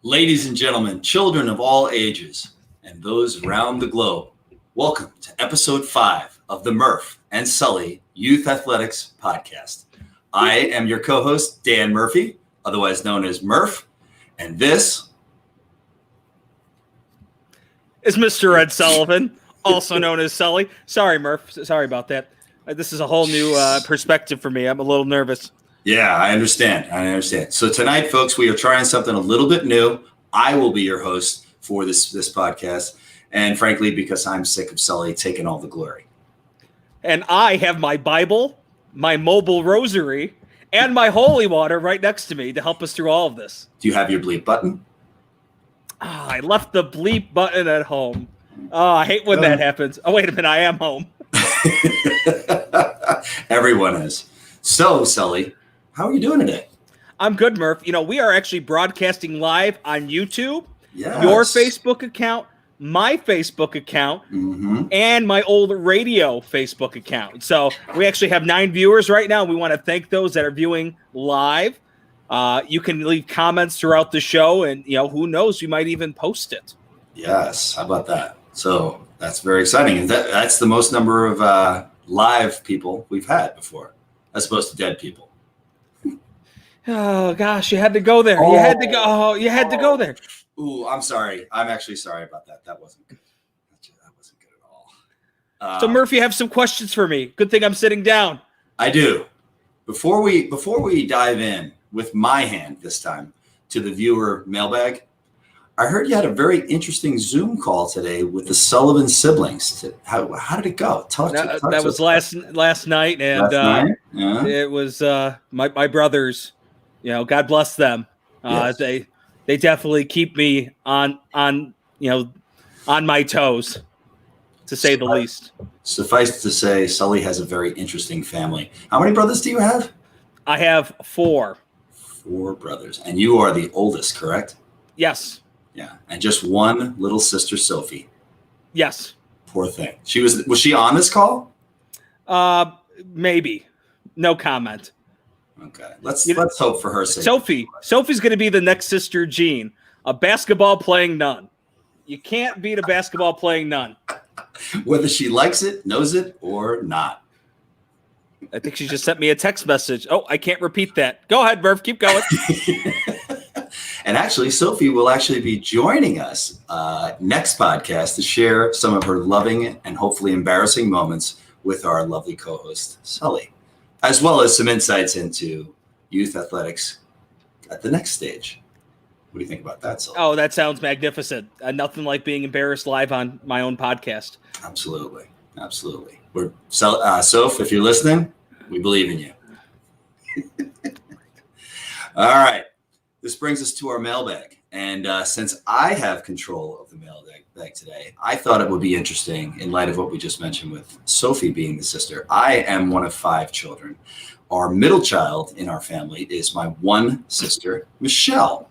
Ladies and gentlemen, children of all ages, and those around the globe, welcome to episode 5 of the Murph and Sully Youth Athletics Podcast. I am your co-host, Dan Murphy, otherwise known as Murph, and this is Mr. Ed Sullivan, also known as Sully. Sorry, Murph. Sorry about that. This is a whole new perspective for me. I'm a little nervous. Yeah, I understand. So tonight, folks, we are trying something a little bit new. I will be your host for this podcast. And frankly, because I'm sick of Sully taking all the glory. And I have my Bible, my mobile rosary, and my holy water right next to me to help us through all of this. Do you have your bleep button? I left the bleep button at home. I hate when that happens. Oh, wait a minute. I am home. Everyone is. So, Sully, how are you doing today? I'm good, Murph. You know, we are actually broadcasting live on YouTube, yes. Your Facebook account, my Facebook account, and my old radio Facebook account. So we actually have 9 viewers right now. We want to thank those that are viewing live. You can leave comments throughout the show, and, you know, who knows, we might even post it. Yes. How about that? So that's very exciting. That's the most number of live people we've had before, as opposed to dead people. Oh gosh, you had to go there. You had to go. Oh, you had to go there. Ooh, I'm sorry. I'm actually sorry about that. That wasn't good. That wasn't good at all. So Murphy, you have some questions for me. Good thing I'm sitting down. I do. Before we dive in with my hand this time to the viewer mailbag, I heard you had a very interesting Zoom call today with the Sullivan siblings. How did it go? That was last night, and Yeah. It was my brothers. You know, God bless them. Yes. They definitely keep me on my toes, to say the least. Suffice to say, Sully has a very interesting family. How many brothers do you have? I have 4. 4 brothers, and you are the oldest, correct? Yes. Yeah, and just one little sister, Sophie. Yes. Poor thing. Was she on this call? Maybe. No comment. Okay, let's hope for her sake. Sophie's going to be the next Sister Jean, a basketball playing nun. You can't beat a basketball playing nun. Whether she likes it, knows it, or not. I think she just sent me a text message. Oh, I can't repeat that. Go ahead, Murph. Keep going. And actually, Sophie will actually be joining us next podcast to share some of her loving and hopefully embarrassing moments with our lovely co-host, Sully, as well as some insights into youth athletics at the next stage. What do you think about that, Sully? Oh, that sounds magnificent. Nothing like being embarrassed live on my own podcast. Absolutely. Soph, if you're listening, we believe in you. All right. This brings us to our mailbag. And since I have control of the mailbag today, I thought it would be interesting in light of what we just mentioned with Sophie being the sister. I am one of 5 children. Our middle child in our family is my one sister, Michelle.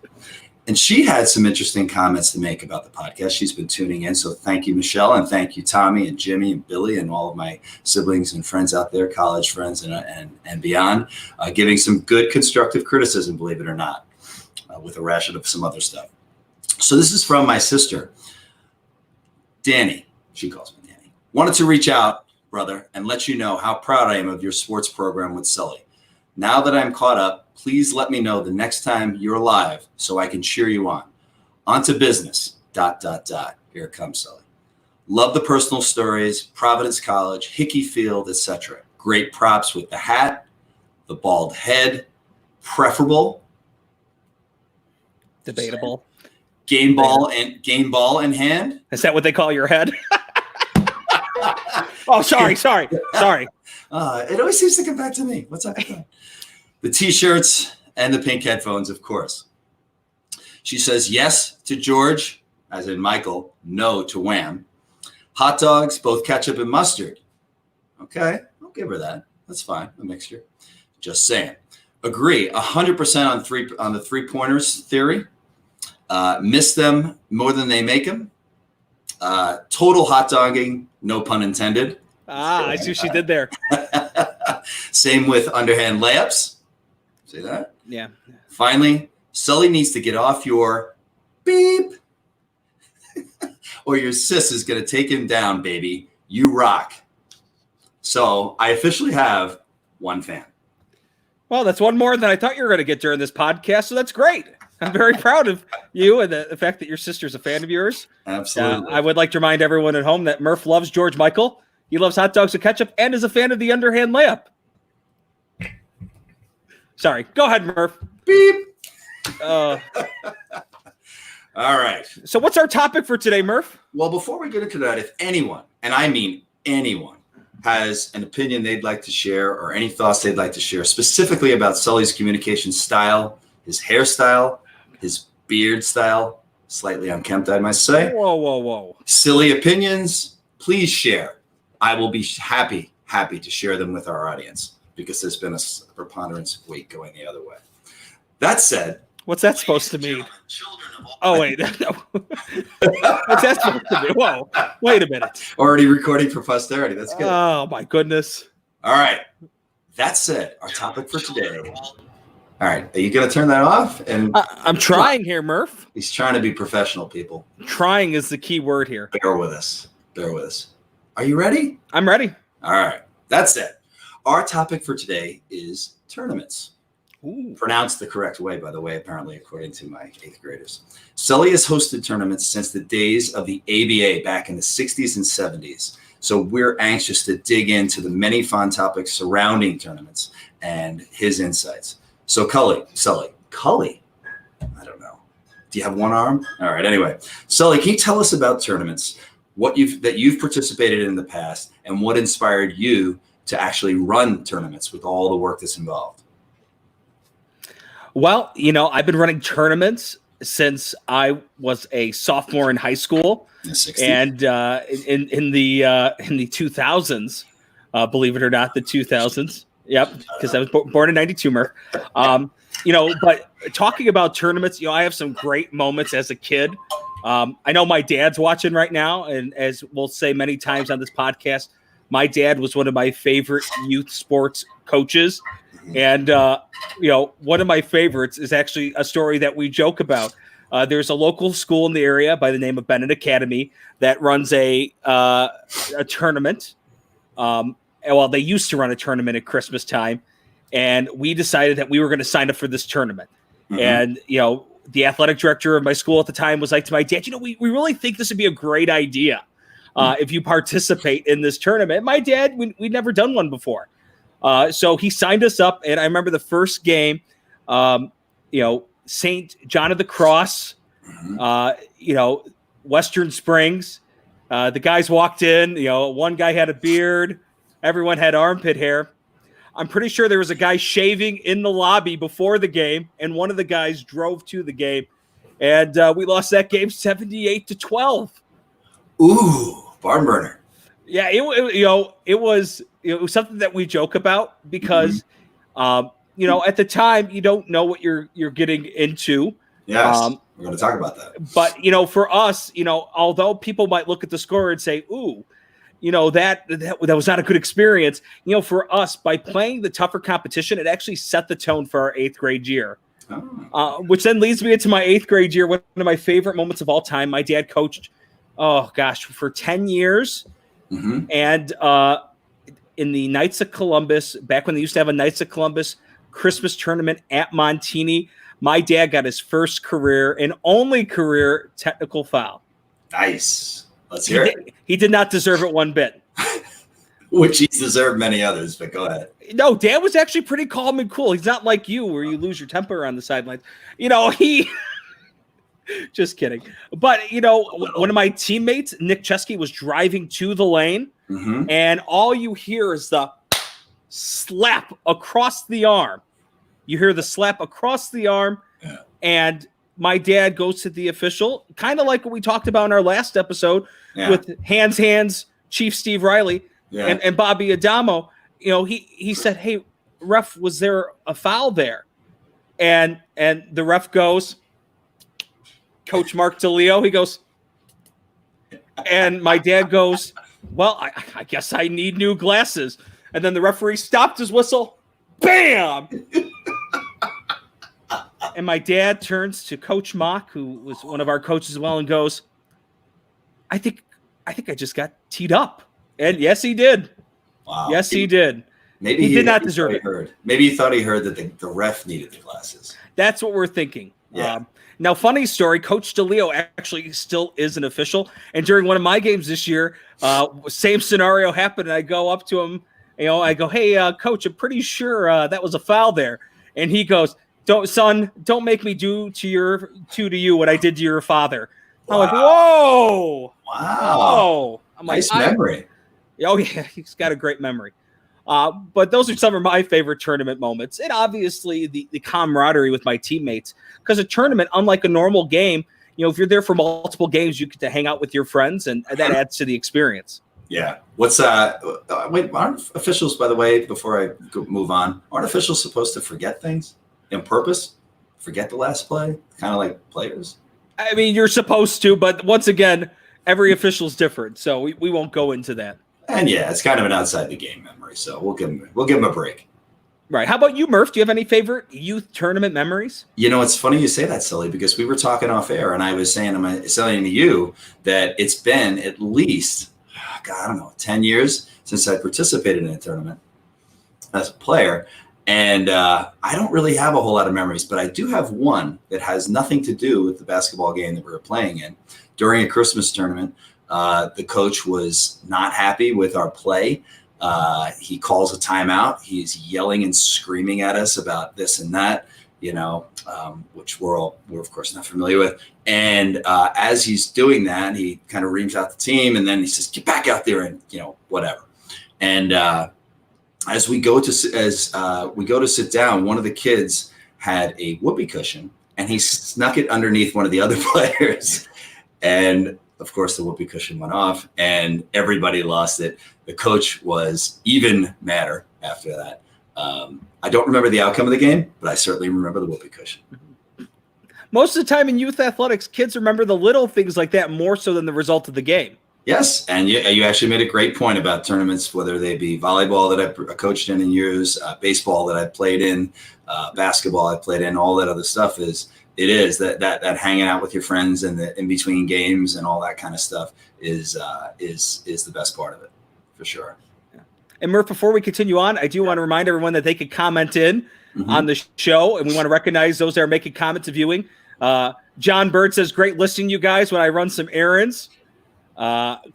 And she had some interesting comments to make about the podcast. She's been tuning in. So thank you, Michelle. And thank you, Tommy and Jimmy and Billy and all of my siblings and friends out there, college friends and beyond, giving some good constructive criticism, believe it or not. With a ration of some other stuff. So this is from my sister, Danny. She calls me Danny. Wanted to reach out, brother, and let you know how proud I am of your sports program with Sully. Now that I'm caught up, please let me know the next time you're live so I can cheer you on. On to business, ... Here it comes, Sully. Love the personal stories, Providence College, Hickey Field, etc. Great props with the hat, the bald head, preferable. Debatable. Game ball in hand. Is that what they call your head? Oh, sorry. It always seems to come back to me. What's up with that? The T-shirts and the pink headphones, of course. She says yes to George, as in Michael, no to Wham. Hot dogs, both ketchup and mustard. Okay, I'll give her that. That's fine, a mixture. Just saying. Agree 100% on the 3-pointers theory. Miss them more than they make them. Total hot dogging, no pun intended. I see what she did there. Same with underhand layups. See that? Yeah. Finally, Sully needs to get off your beep. Or your sis is going to take him down, baby. You rock. So I officially have one fan. Well, that's one more than I thought you were going to get during this podcast, so that's great. I'm very proud of you and the fact that your sister's a fan of yours. Absolutely. I would like to remind everyone at home that Murph loves George Michael. He loves hot dogs with ketchup and is a fan of the underhand layup. Sorry. Go ahead, Murph. Beep. All right. So what's our topic for today, Murph? Well, before we get into that, if anyone, and I mean anyone, has an opinion they'd like to share or any thoughts they'd like to share specifically about Sully's communication style, his hairstyle, his beard style, slightly unkempt, I must say. Whoa. Silly opinions, please share. I will be happy to share them with our audience because there's been a preponderance of weight going the other way. That said, what's that supposed to mean? Oh, wait. No. What's that supposed to mean? Whoa. Wait a minute. Already recording for posterity. That's good. Oh, my goodness. All right. That said, our topic for today. All right. Are you going to turn that off? And I'm trying here, Murph. He's trying to be professional, people. Trying is the key word here. Bear with us. Are you ready? I'm ready. All right. That's it. Our topic for today is tournaments. Ooh. Pronounced the correct way, by the way, apparently, according to my 8th graders. Sully has hosted tournaments since the days of the ABA back in the 60s and 70s. So we're anxious to dig into the many fun topics surrounding tournaments and his insights. So Sully, I don't know. Do you have one arm? All right. Anyway, Sully, can you tell us about tournaments, that you've participated in the past, and what inspired you to actually run tournaments with all the work that's involved? Well, I've been running tournaments since I was a sophomore in high school, and in the 2000s, believe it or not, the 2000s. Yep, because I was born in '92, Murph. But talking about tournaments, I have some great moments as a kid. I know my dad's watching right now, and as we'll say many times on this podcast, my dad was one of my favorite youth sports coaches. And, one of my favorites is actually a story that we joke about. There's a local school in the area by the name of Bennett Academy that runs a tournament. They used to run a tournament at Christmas time, and we decided that we were going to sign up for this tournament. Mm-hmm. And, the athletic director of my school at the time was like to my dad, we really think this would be a great idea if you participate in this tournament. My dad, we'd never done one before. So he signed us up, and I remember the first game, St. John of the Cross, Western Springs. The guys walked in, one guy had a beard. Everyone had armpit hair. I'm pretty sure there was a guy shaving in the lobby before the game, and one of the guys drove to the game, and we lost that game 78-12. Ooh, barn burner. Yeah, it was something that we joke about because, at the time you don't know what you're getting into. Yes, we're going to talk about that. But for us, although people might look at the score and say, "Ooh, that was not a good experience," for us, by playing the tougher competition, it actually set the tone for our 8th grade year. Oh. Which then leads me into my 8th grade year. One of my favorite moments of all time. My dad coached, for 10 years. Mm-hmm. And in the Knights of Columbus, back when they used to have a Knights of Columbus Christmas tournament at Montini, my dad got his first career and only career technical foul. Nice. Let's hear it. He did not deserve it one bit. Which he's deserved many others, but go ahead. No, Dad was actually pretty calm and cool. He's not like you where you lose your temper on the sidelines. He... Just kidding. But, one of my teammates, Nick Chesky, was driving to the lane, and all you hear is the slap across the arm. You hear the slap across the arm, and my dad goes to the official, kind of like what we talked about in our last episode with Hands, Chief Steve Riley, and Bobby Adamo. He said, "Hey, ref, was there a foul there?" And the ref goes, Coach Mark DeLeo, he goes, and my dad goes, "Well, I guess I need new glasses." And then the referee stopped his whistle. Bam! And my dad turns to Coach Mock, who was one of our coaches as well, and goes, I think I just got teed up. And yes, he did. Wow. Yes, he did. Maybe he did not deserve it. Maybe he thought he heard that the ref needed the glasses. That's what we're thinking. Yeah. Now, funny story, Coach DeLeo actually still is an official. And during one of my games this year, same scenario happened. And I go up to him, I go, hey, Coach, I'm pretty sure that was a foul there. And he goes, don't make me do to you what I did to your father. Wow. I'm like, whoa. Wow. Whoa. I'm like, nice memory. Oh, yeah, he's got a great memory. But those are some of my favorite tournament moments. And obviously the camaraderie with my teammates. Because a tournament, unlike a normal game, if you're there for multiple games, you get to hang out with your friends, and that adds to the experience. Yeah. Wait, aren't officials, by the way, before I move on, aren't officials supposed to forget things on purpose? Forget the last play? Kind of like players? I mean, you're supposed to, but once again, every official's different. So we won't go into that. And yeah, it's kind of an outside the game memory, so we'll give him a break. Right. How about you, Murph? Do you have any favorite youth tournament memories? It's funny you say that, Sully, because we were talking off air, and I was saying to you that it's been at least, I don't know, 10 years since I participated in a tournament as a player, and I don't really have a whole lot of memories, but I do have one that has nothing to do with the basketball game that we were playing in. During a Christmas tournament, the coach was not happy with our play. He calls a timeout. He's yelling and screaming at us about this and that, which we're of course not familiar with. And as he's doing that, he kind of reams out the team, and then he says, "Get back out there," and whatever. And as we go to sit down, one of the kids had a whoopee cushion, and he snuck it underneath one of the other players, and of course, the whoopee cushion went off, and everybody lost it. The coach was even madder after that. I don't remember the outcome of the game, but I certainly remember the whoopee cushion. Most of the time in youth athletics, kids remember the little things like that more so than the result of the game. Yes, and you actually made a great point about tournaments, whether they be volleyball that I coached in years, baseball that I played in, basketball I played in, all that other stuff is that hanging out with your friends and the in between games and all that kind of stuff is the best part of it, for sure. Yeah. And Murph, before we continue on, I do want to remind everyone that they could comment in on the show, and we want to recognize those that are making comments and viewing. John Bird says, "Great listening, you guys, when I run some errands."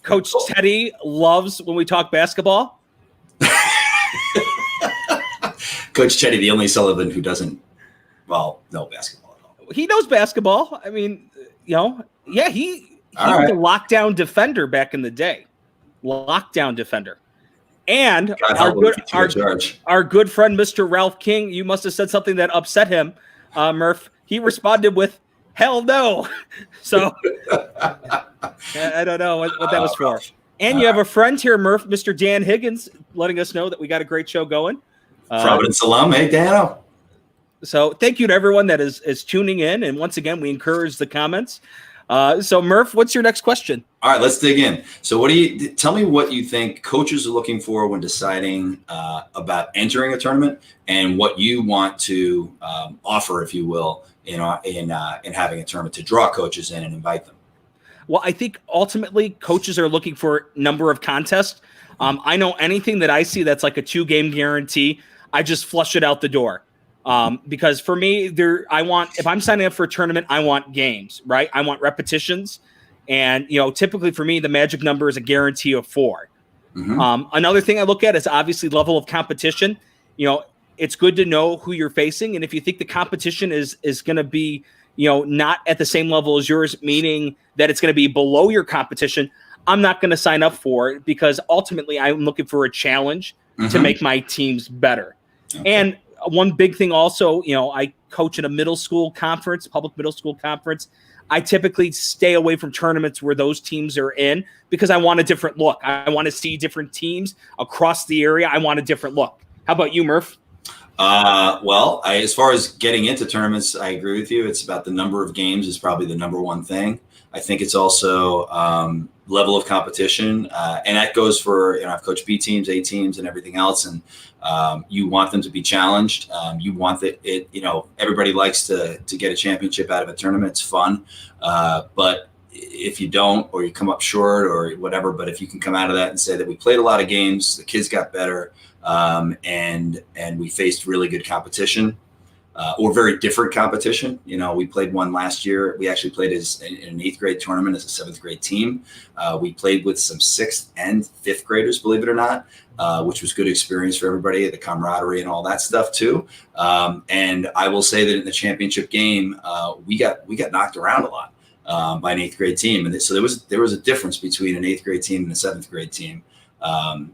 Coach Teddy loves when we talk basketball. Coach Teddy, the only Sullivan who doesn't know basketball at all. He knows basketball. I mean, he was a lockdown defender back in the day. Lockdown defender. And our good friend, Mr. Ralph King, you must have said something that upset him, Murph. He responded with, "Hell no." So I don't know what that was for. And you have a friend here, Murph, Mr. Dan Higgins, letting us know that we got a great show going. Providence alum, hey, Dano. So thank you to everyone that is tuning in. And once again, we encourage the comments. So Murph, what's your next question? All right, let's dig in. So tell me what you think coaches are looking for when deciding about entering a tournament, and what you want to offer, if you will, in having a tournament to draw coaches in and invite them. Well, I think ultimately coaches are looking for number of contests. I know anything that I see that's like a 2-game guarantee, I just flush it out the door. Because for me, if I'm signing up for a tournament, I want games, right? I want repetitions. And, typically for me, the magic number is a guarantee of 4. Mm-hmm. Another thing I look at is obviously level of competition. It's good to know who you're facing. And if you think the competition is going to be, not at the same level as yours, meaning that it's going to be below your competition, I'm not going to sign up for it, because ultimately I'm looking for a challenge to make my teams better. Okay. And one big thing also, I coach in a middle school conference, public middle school conference. I typically stay away from tournaments where those teams are in, because I want a different look. I want to see different teams across the area. I want a different look. How about you, Murph? Well, as far as getting into tournaments, I agree with you. It's about the number of games is probably the number one thing. I think it's also level of competition, and that goes for, I've coached B teams, A teams, and everything else, and you want them to be challenged. You want everybody likes to get a championship out of a tournament. It's fun, but if you don't, or you come up short or whatever, but if you can come out of that and say that we played a lot of games, the kids got better, and we faced really good competition, or very different competition. We played one last year. We actually played in an 8th grade tournament as a 7th grade team. We played with some 6th and 5th graders, believe it or not, which was good experience for everybody, the camaraderie and all that stuff too. And I will say that in the championship game, we got knocked around a lot by an 8th grade team. And so there was a difference between an 8th grade team and a 7th grade team. And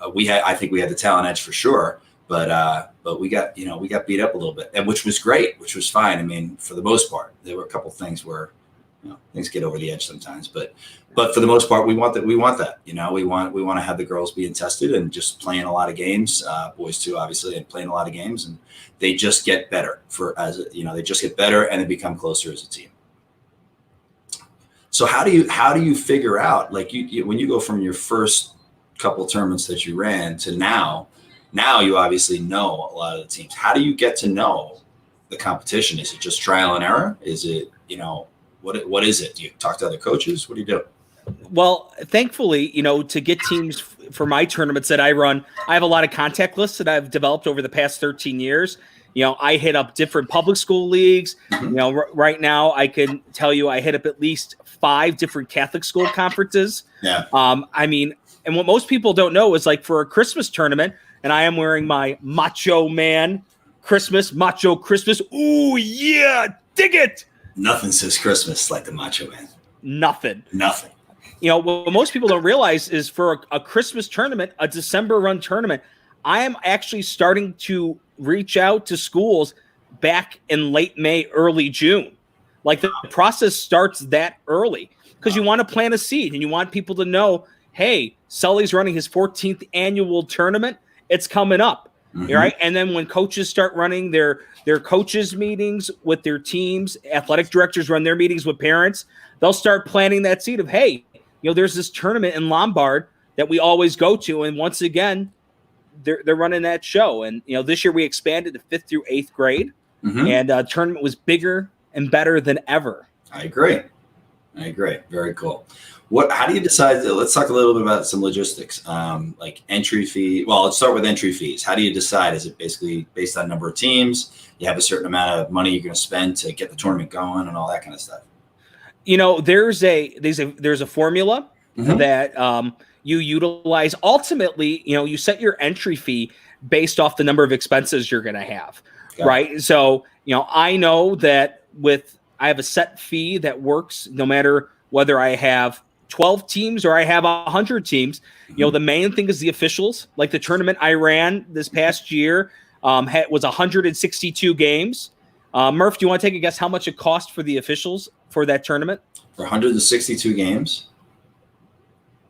I think we had the talent edge for sure, but we got beat up a little bit, and which was great, which was fine. I mean, for the most part, there were a couple of things where things get over the edge sometimes, but for the most part, we want that. We want to have the girls being tested and just playing a lot of games, boys too, obviously, and playing a lot of games, and they just get better they just get better and they become closer as a team. So how do you figure out, like, when you go from your first couple tournaments that you ran to now you obviously know a lot of the teams. How do you get to know the competition? Is it just trial and error? Is it, what is it? Do you talk to other coaches? What do you do? Well, thankfully, to get teams for my tournaments that I run, I have a lot of contact lists that I've developed over the past 13 years. I hit up different public school leagues. Mm-hmm. Right now I can tell you I hit up at least 5 different Catholic school conferences. Yeah. And what most people don't know is, like, for a Christmas tournament, and I am wearing my Macho Man Macho Christmas. Ooh, yeah, dig it. Nothing says Christmas like the Macho Man. Nothing. What most people don't realize is, for a Christmas tournament, a December run tournament, I am actually starting to reach out to schools back in late May, early June. Like, the process starts that early because you want to plant a seed and you want people to know, hey, Sully's running his 14th annual tournament. It's coming up. Mm-hmm. Right. And then when coaches start running their coaches meetings with their teams, athletic directors run their meetings with parents, they'll start planting that seed of, hey, there's this tournament in Lombard that we always go to. And once again, they're running that show. And, this year we expanded to 5th through 8th grade, mm-hmm. and tournament was bigger and better than ever. I agree. Very cool. How do you decide? Let's talk a little bit about some logistics, like entry fee. Well, let's start with entry fees. How do you decide? Is it basically based on number of teams? You have a certain amount of money you're going to spend to get the tournament going and all that kind of stuff. There's a formula, mm-hmm. that you utilize. Ultimately, you set your entry fee based off the number of expenses you're going to have, right? So, I know that I have a set fee that works no matter whether I have 12 teams or I have 100 teams. Mm-hmm. The main thing is the officials. Like the tournament I ran this past year was 162 games. Murph, do you want to take a guess how much it cost for the officials for that tournament? For 162 games?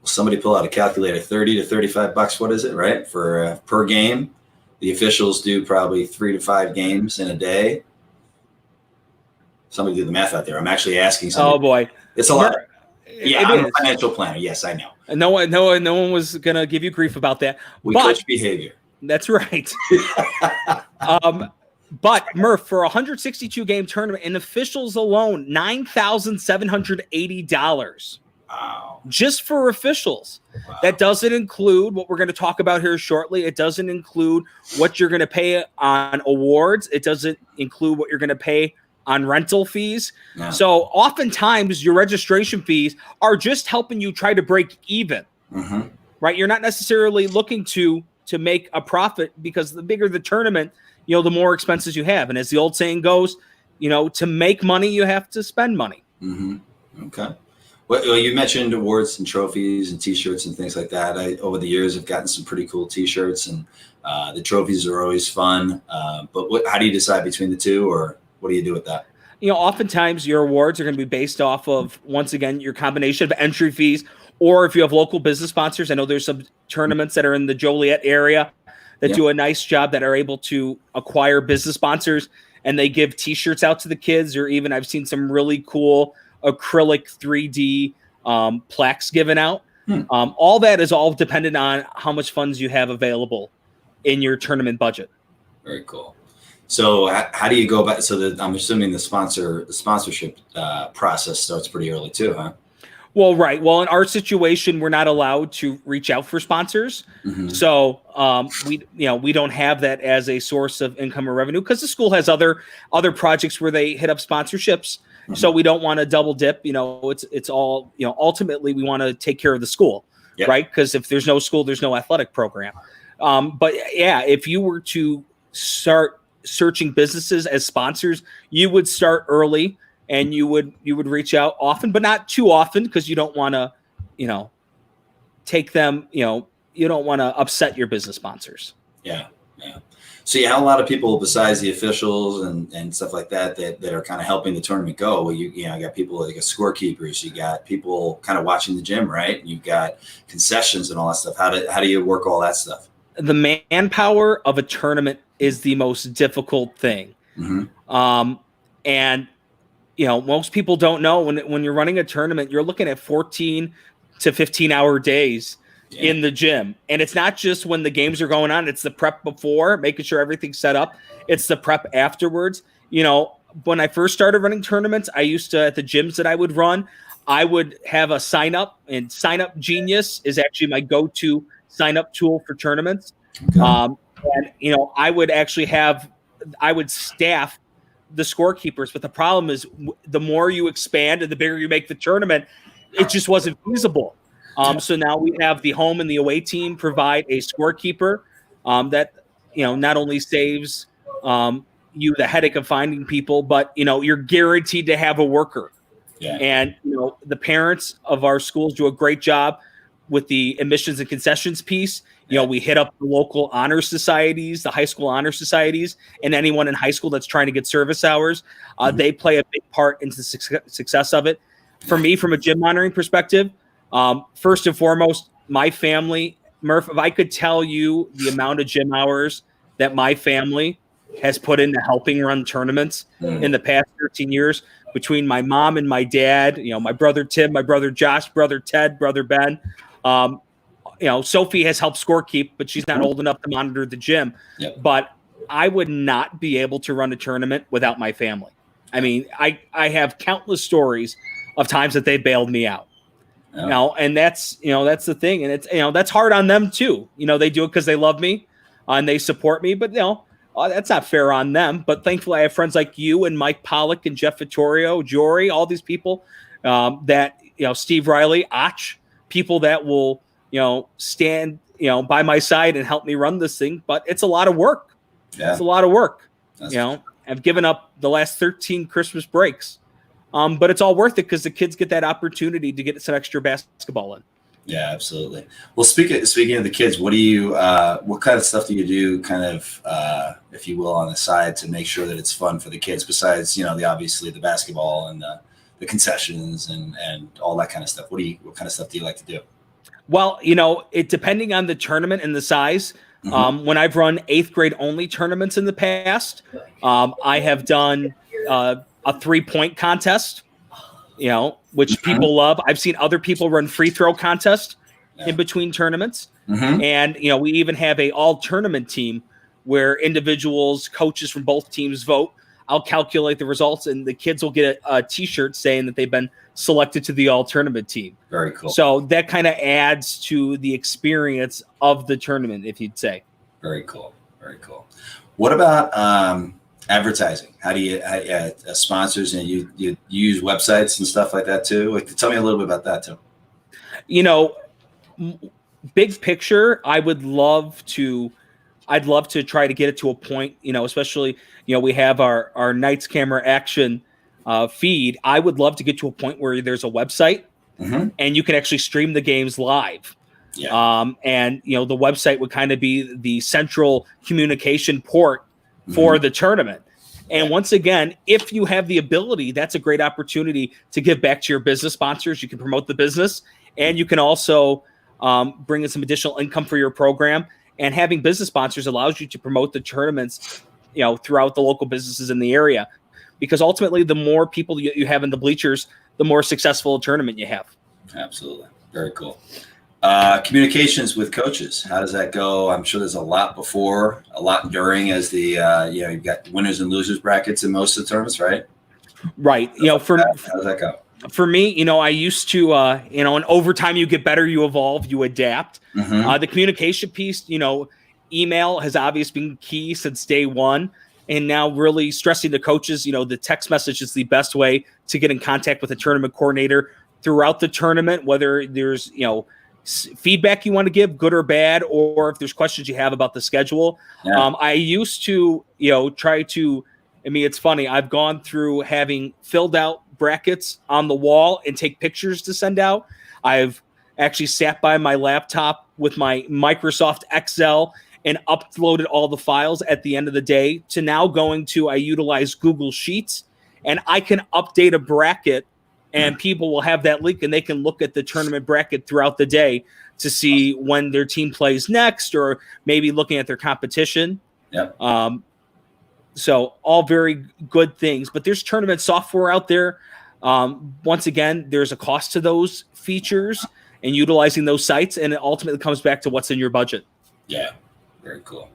Somebody pull out a calculator. 30 to 35 bucks. What is it, right? For per game. The officials do probably 3 to 5 games in a day. Somebody do the math out there. I'm actually asking somebody. Oh boy, it's a lot. Yeah, I'm a financial planner. Yes, I know. And no one was gonna give you grief about that. We coach behavior. That's right. But Murph, for a 162 game tournament, in officials alone, $9,780. Wow. Just for officials. Wow. That doesn't include what we're going to talk about here shortly. It doesn't include what you're going to pay on awards. It doesn't include what you're going to pay on rental fees. Yeah. So oftentimes your registration fees are just helping you try to break even, mm-hmm. right? You're not necessarily looking to make a profit, because the bigger the tournament, the more expenses you have. And as the old saying goes, to make money, you have to spend money. Mm-hmm. Okay. Well, you mentioned awards and trophies and T-shirts and things like that. Over the years, I've gotten some pretty cool T-shirts, and the trophies are always fun. But how do you decide between the two, or what do you do with that? Oftentimes your awards are going to be based off of, once again, your combination of entry fees, or if you have local business sponsors. I know there's some tournaments that are in the Joliet area that do a nice job, that are able to acquire business sponsors, and they give T-shirts out to the kids, or even I've seen some really cool acrylic 3D plaques given out. All that is all dependent on how much funds you have available in your tournament budget. Very cool. So how do you go about? So I'm assuming the sponsorship process starts pretty early too, huh? Well, right. Well, in our situation, we're not allowed to reach out for sponsors, so we don't have that as a source of income or revenue, because the school has other projects where they hit up sponsorships. So we don't want to double dip. It's all, ultimately we want to take care of the school, right? Because if there's no school, there's no athletic program. But yeah, if you were to start searching businesses as sponsors, you would start early. And you would reach out often, but not too often, because you don't want to, take them, you don't want to upset your business sponsors. Yeah. So you have a lot of people besides the officials and stuff like that are kind of helping the tournament go. Well, you got people like scorekeepers, you got people kind of watching the gym, right? You've got concessions and all that stuff. How do you work all that stuff? The manpower of a tournament is the most difficult thing. And most people don't know when you're running a tournament, you're looking at 14 to 15 hour days in the gym. And it's not just when the games are going on, it's the prep before, making sure everything's set up. It's the prep afterwards. When I first started running tournaments, I used to, at the gyms that I would run, I would have a sign up, and Sign Up Genius is actually my go-to sign up tool for tournaments. And I would staff the scorekeepers, but the problem is the more you expand and the bigger you make the tournament, it just wasn't feasible. So now we have the home and the away team provide a scorekeeper that not only saves you the headache of finding people, but you're guaranteed to have a worker. And the parents of our schools do a great job with the admissions and concessions piece. We hit up the local honor societies, the high school honor societies, and anyone in high school that's trying to get service hours. They play a big part into the success of it. For me, from a gym monitoring perspective, first and foremost, my family, Murph, if I could tell you the amount of gym hours that my family has put into helping run tournaments in the past 13 years, between my mom and my dad, my brother Tim, my brother Josh, brother Ted, brother Ben, Sophie has helped scorekeep, but she's not old enough to monitor the gym. But I would not be able to run a tournament without my family. I mean, I have countless stories of times that they bailed me out. And that's the thing. And it's, that's hard on them too. They do it because they love me and they support me, but that's not fair on them. But thankfully I have friends like you and Mike Pollock and Jeff Vittorio, Jory, all these people that, Steve Riley, Och, people that will, stand, by my side and help me run this thing. But it's a lot of work. It's a lot of work. I've given up the last 13 Christmas breaks. But it's all worth it because the kids get that opportunity to get some extra basketball in. Yeah, absolutely. Well, speaking of the kids, what kind of stuff do you do kind of, if you will, on the side to make sure that it's fun for the kids besides, obviously the basketball and the concessions and all that kind of stuff? What kind of stuff do you like to do? Well, it depending on the tournament and the size. When I've run 8th grade only tournaments in the past, I have done a 3-point contest, which people love. I've seen other people run free throw contests in between tournaments. And, we even have a all tournament team where individuals, coaches from both teams vote. I'll calculate the results and the kids will get a t-shirt saying that they've been selected to the all tournament team. Very cool. So that kind of adds to the experience of the tournament, if you'd say. Very cool. Very cool. What about advertising? How do you sponsors, and you use websites and stuff like that too? Tell me a little bit about that too. Big picture, I'd love to try to get it to a point, especially, we have our Knights Camera Action feed. I would love to get to a point where there's a website and you can actually stream the games live. And, the website would kind of be the central communication port for the tournament. And once again, if you have the ability, that's a great opportunity to give back to your business sponsors. You can promote the business and you can also bring in some additional income for your program. And having business sponsors allows you to promote the tournaments, throughout the local businesses in the area, because ultimately the more people you have in the bleachers, the more successful a tournament you have. Absolutely. Very cool. Communications with coaches. How does that go? I'm sure there's a lot before, a lot during, as the, you've got winners and losers brackets in most of the tournaments, right? Right. How does that go? For me, I used to, in overtime, you get better, you evolve, you adapt. Mm-hmm. The communication piece, email has obviously been key since day one. And now really stressing the coaches, the text message is the best way to get in contact with a tournament coordinator throughout the tournament, whether there's, feedback you want to give, good or bad, or if there's questions you have about the schedule. Yeah. I used to, try to, it's funny. I've gone through having filled out brackets on the wall and take pictures to send out. I've actually sat by my laptop with my Microsoft Excel and uploaded all the files at the end of the day, to now I utilize Google Sheets, and I can update a bracket, and people will have that link and they can look at the tournament bracket throughout the day to see when their team plays next, or maybe looking at their competition. Yep. So all very good things, but there's tournament software out there. Once again, there's a cost to those features and utilizing those sites, and it ultimately comes back to what's in your budget. Yeah. Very cool.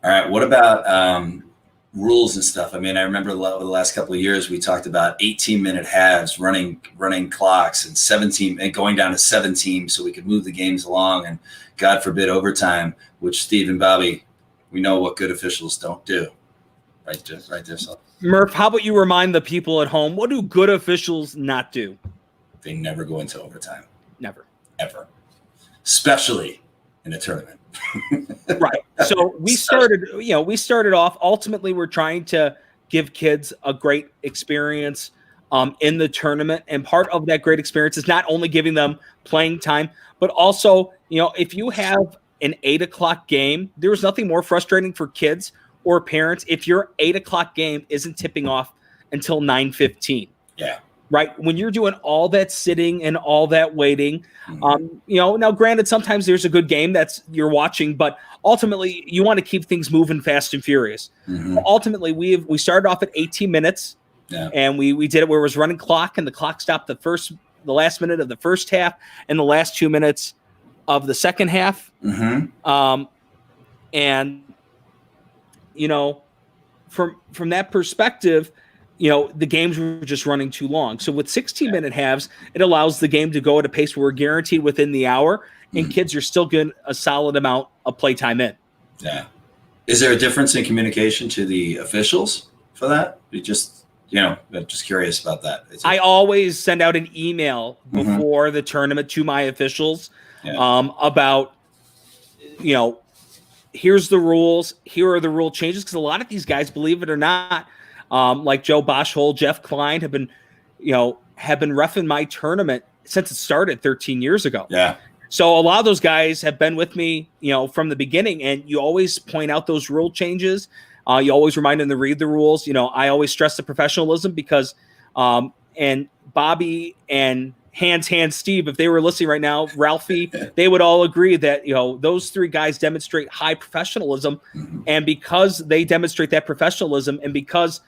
All right. What about rules and stuff? I remember the last couple of years we talked about 18-minute halves, running clocks, and 17 and going down to 7 teams so we could move the games along, and God forbid overtime, which Steve and Bobby, we know what good officials don't do. Right there. So. Murph, how about you remind the people at home, what do good officials not do? They never go into overtime. Never. Ever. Especially in a tournament. Right. So we started off, ultimately we're trying to give kids a great experience in the tournament. And part of that great experience is not only giving them playing time, but also, if you have an 8:00 game, there's nothing more frustrating for kids or parents if your 8:00 game isn't tipping off until 9:15. Yeah. Right. When you're doing all that sitting and all that waiting, now granted, sometimes there's a good game that's you're watching, but ultimately you want to keep things moving fast and furious. Mm-hmm. Ultimately, we started off at 18 minutes, and we did it where it was running clock, and the clock stopped the last minute of the first half and the last 2 minutes of the second half. Mm-hmm. And from that perspective, the games were just running too long. So with 16-minute halves, it allows the game to go at a pace where we're guaranteed within the hour, and kids are still getting a solid amount of playtime in. Yeah. Is there a difference in communication to the officials for that? I'm just curious about that. I always send out an email before the tournament to my officials about, here's the rules, here are the rule changes, because a lot of these guys, believe it or not, like Joe Boschhole, Jeff Klein have been reffing my tournament since it started 13 years ago. Yeah. So a lot of those guys have been with me, from the beginning, and you always point out those rule changes. You always remind them to read the rules. I always stress the professionalism because, and Bobby and Hands Steve, if they were listening right now, Ralphie, they would all agree that, those three guys demonstrate high professionalism. And because they demonstrate that professionalism, and because,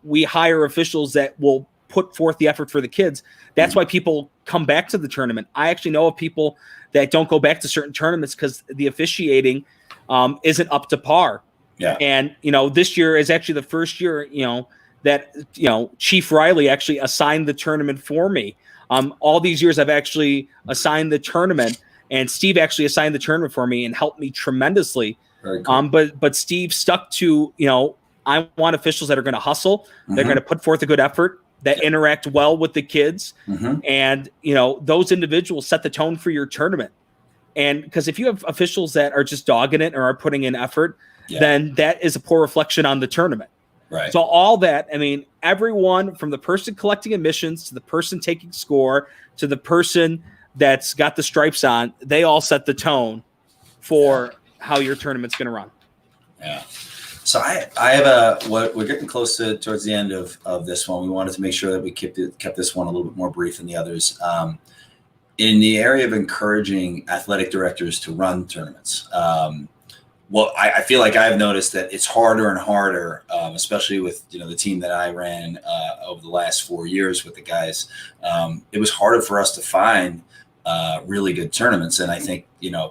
we hire officials that will put forth the effort for the kids, that's why people come back to the tournament. I actually know of people that don't go back to certain tournaments because the officiating isn't up to par. Yeah. And, this year is actually the first year, that, Chief Riley actually assigned the tournament for me. All these years I've actually assigned the tournament, and Steve actually assigned the tournament for me and helped me tremendously. Very cool. But Steve stuck to, I want officials that are going to hustle. They're going to put forth a good effort, that interact well with the kids. And, those individuals set the tone for your tournament. And because if you have officials that are just dogging it or are putting in effort, then that is a poor reflection on the tournament. Right. So all that, everyone from the person collecting admissions to the person taking score to the person that's got the stripes on, they all set the tone for how your tournament's going to run. Yeah. So I have we're getting close towards the end of this one. We wanted to make sure that we kept this one a little bit more brief than the others. in the area of encouraging athletic directors to run tournaments, well, I feel like I've noticed that it's harder and harder, especially with the team that I ran over the last 4 years with the guys. It was harder for us to find really good tournaments, and I think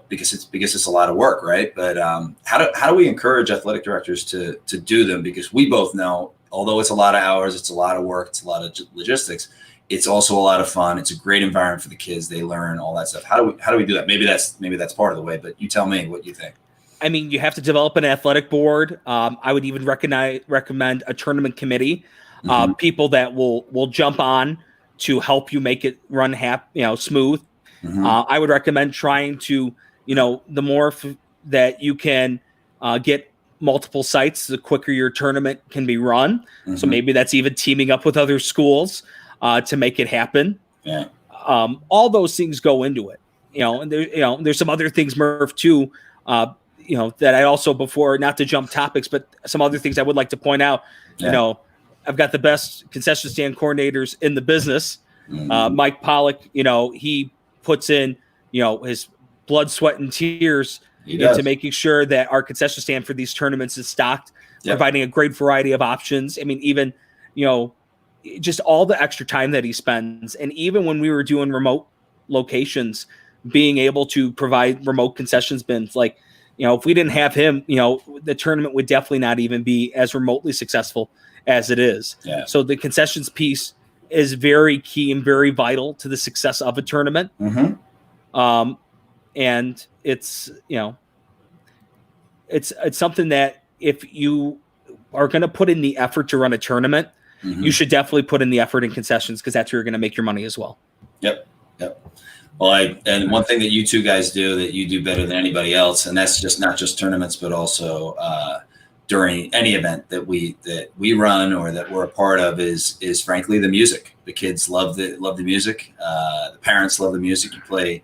because it's a lot of work, right? But how do we encourage athletic directors to do them? Because we both know, although it's a lot of hours, it's a lot of work, it's a lot of logistics. It's also a lot of fun. It's a great environment for the kids. They learn all that stuff. How do we do that? Maybe that's part of the way. But you tell me what you think. I mean, you have to develop an athletic board. I would even recommend a tournament committee, people that will jump on to help you make it run smooth. I would recommend trying to, the more that you can get multiple sites, the quicker your tournament can be run. So maybe that's even teaming up with other schools to make it happen. Yeah. All those things go into it. And there's some other things, Murph, too. That I also, before, not to jump topics, but some other things I would like to point out. Yeah. I've got the best concession stand coordinators in the business. Mike Pollock, he puts in, his blood, sweat, and tears into making sure that our concession stand for these tournaments is stocked, providing a great variety of options. I mean, even, just all the extra time that he spends. And even when we were doing remote locations, being able to provide remote concessions bins, like, if we didn't have him, the tournament would definitely not even be as remotely successful as it is. Yeah. So the concessions piece is very key and very vital to the success of a tournament. And it's, it's something that if you are going to put in the effort to run a tournament, you should definitely put in the effort in concessions, because that's where you're going to make your money as well. Yep. Well, and one thing that you two guys do that you do better than anybody else, and that's just not just tournaments, but also during any event that we run or that we're a part of, is frankly the music. The kids love the music. The parents love the music. You play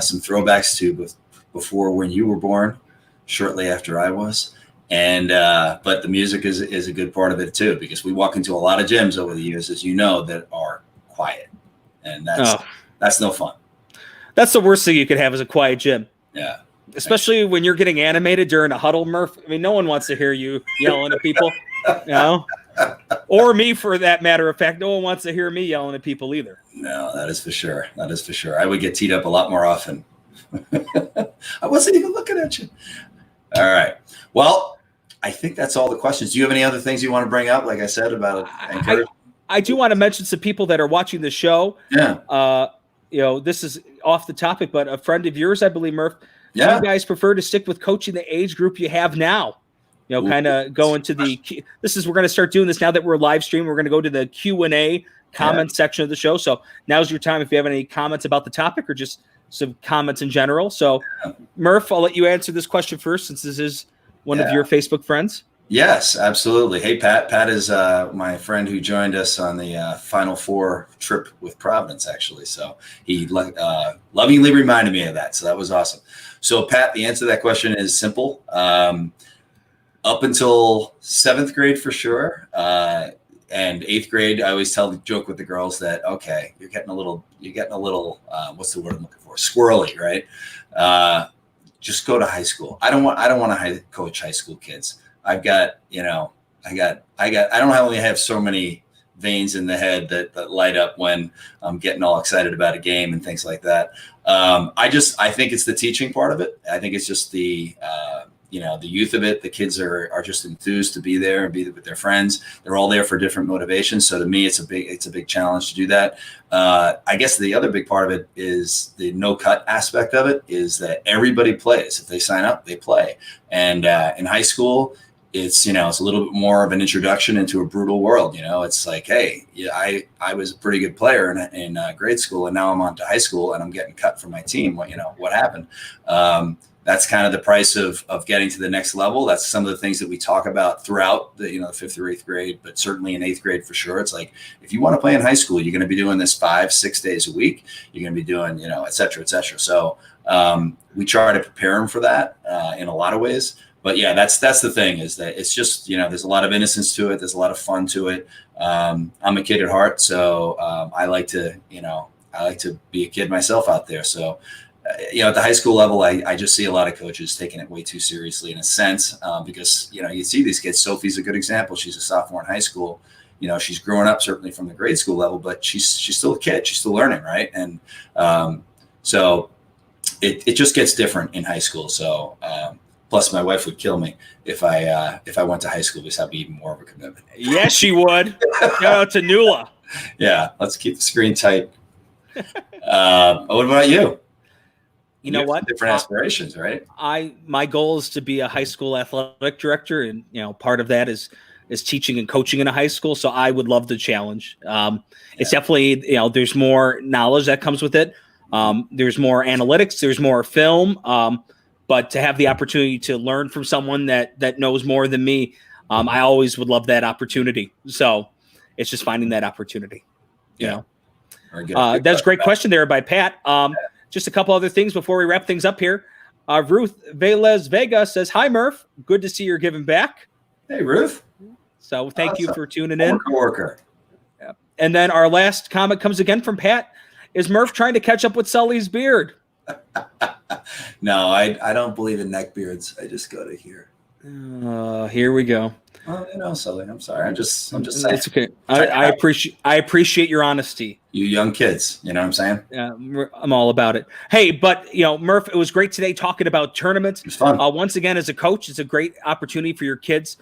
some throwbacks to before when you were born, shortly after I was, and but the music is a good part of it too, because we walk into a lot of gyms over the years, as you know, that are quiet, and that's no fun. That's the worst thing you could have, is a quiet gym. Yeah. Especially when you're getting animated during a huddle, Murph. I mean, no one wants to hear you yelling at people, or me, for that matter of fact. No one wants to hear me yelling at people either. No, that is for sure. I would get teed up a lot more often. I wasn't even looking at you. All right. Well, I think that's all the questions. Do you have any other things you want to bring up? Like I said, about I do want to mention some people that are watching the show. Yeah. This is off the topic, but a friend of yours, I believe, Murph, do you guys prefer to stick with coaching the age group you have now? Kind of go into we're going to start doing this now that we're live streaming. We're going to go to the Q&A comment section of the show. So now's your time if you have any comments about the topic or just some comments in general. So Murph, I'll let you answer this question first, since this is one of your Facebook friends. Yes, absolutely. Hey, Pat. Pat is my friend who joined us on the Final Four trip with Providence, actually. So he lovingly reminded me of that. So that was awesome. So, Pat, the answer to that question is simple. Up until 7th grade, for sure. And 8th grade, I always joke with the girls that, okay, you're getting a little, what's the word I'm looking for? Squirrely, right? Just go to high school. I don't want to coach high school kids. I don't only have so many veins in the head that light up when I'm getting all excited about a game and things like that. I think it's the teaching part of it. I think it's just the youth of it. The kids are just enthused to be there and be with their friends. They're all there for different motivations. So to me, it's a big challenge to do that. I guess the other big part of it is the no cut aspect of it, is that everybody plays. If they sign up, they play. And in high school, it's a little bit more of an introduction into a brutal world. It's like, hey, I was a pretty good player in grade school, and now I'm on to high school and I'm getting cut from my team. What happened? That's kind of the price of getting to the next level. That's some of the things that we talk about throughout the 5th or 8th grade, but certainly in 8th grade for sure. It's like, if you want to play in high school, you're going to be doing this 5-6 days a week. You're going to be doing, et cetera, et cetera. So we try to prepare them for that in a lot of ways. But yeah, that's the thing, is that it's just, there's a lot of innocence to it. There's a lot of fun to it. I'm a kid at heart. So I like to, I like to be a kid myself out there. So, at the high school level, I just see a lot of coaches taking it way too seriously in a sense, because, you see these kids. Sophie's a good example. She's a sophomore in high school. She's growing up certainly from the grade school level, but she's still a kid. She's still learning, right? And so it just gets different in high school. So plus, my wife would kill me if I went to high school, because that'd be even more of a commitment. Yes, she would. Shout out to Nula. Yeah, let's keep the screen tight. What about you? You know what? Different aspirations, right? My goal is to be a high school athletic director, and part of that is teaching and coaching in a high school. So I would love the challenge. It's definitely, there's more knowledge that comes with it. There's more analytics, there's more film. But to have the opportunity to learn from someone that knows more than me, I always would love that opportunity. So it's just finding that opportunity. Very good. That's a great question there by Pat. Just a couple other things before we wrap things up here. Ruth Velez Vega says, "Hi, Murph. Good to see you're giving back." Hey, Ruth. So thank you for tuning in. Worker. Yeah. And then our last comment comes again from Pat. Is Murph trying to catch up with Sully's beard? No, I don't believe in neck beards. I just go to here. Here we go. Well, Sully, I'm sorry. I'm just saying. It's okay. I appreciate your honesty. You young kids, you know what I'm saying? Yeah, I'm all about it. Hey, but Murph, it was great today talking about tournaments. It was fun. Once again, as a coach, it's a great opportunity for your kids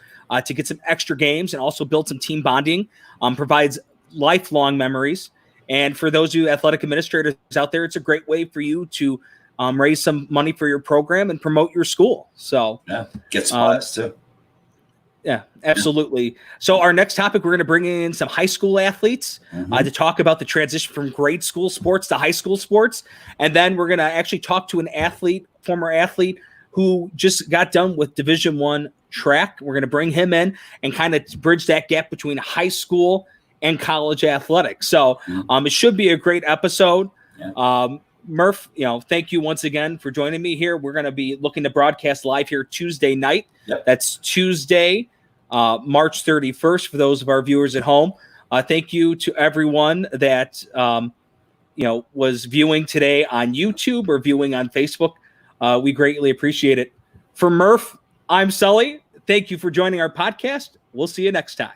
to get some extra games and also build some team bonding. Provides lifelong memories. And for those of you athletic administrators out there, it's a great way for you to raise some money for your program and promote your school. So get spots too. Yeah, absolutely. So our next topic, we're going to bring in some high school athletes to talk about the transition from grade school sports to high school sports. And then we're going to actually talk to an former athlete who just got done with Division I track. We're going to bring him in and kind of bridge that gap between high school and college athletics. So it should be a great episode. Yeah. Murph, thank you once again for joining me here. We're going to be looking to broadcast live here Tuesday night. Yep. That's Tuesday, March 31st for those of our viewers at home. Thank you to everyone that was viewing today on YouTube or viewing on Facebook. We greatly appreciate it. For Murph, I'm Sully. Thank you for joining our podcast. We'll see you next time.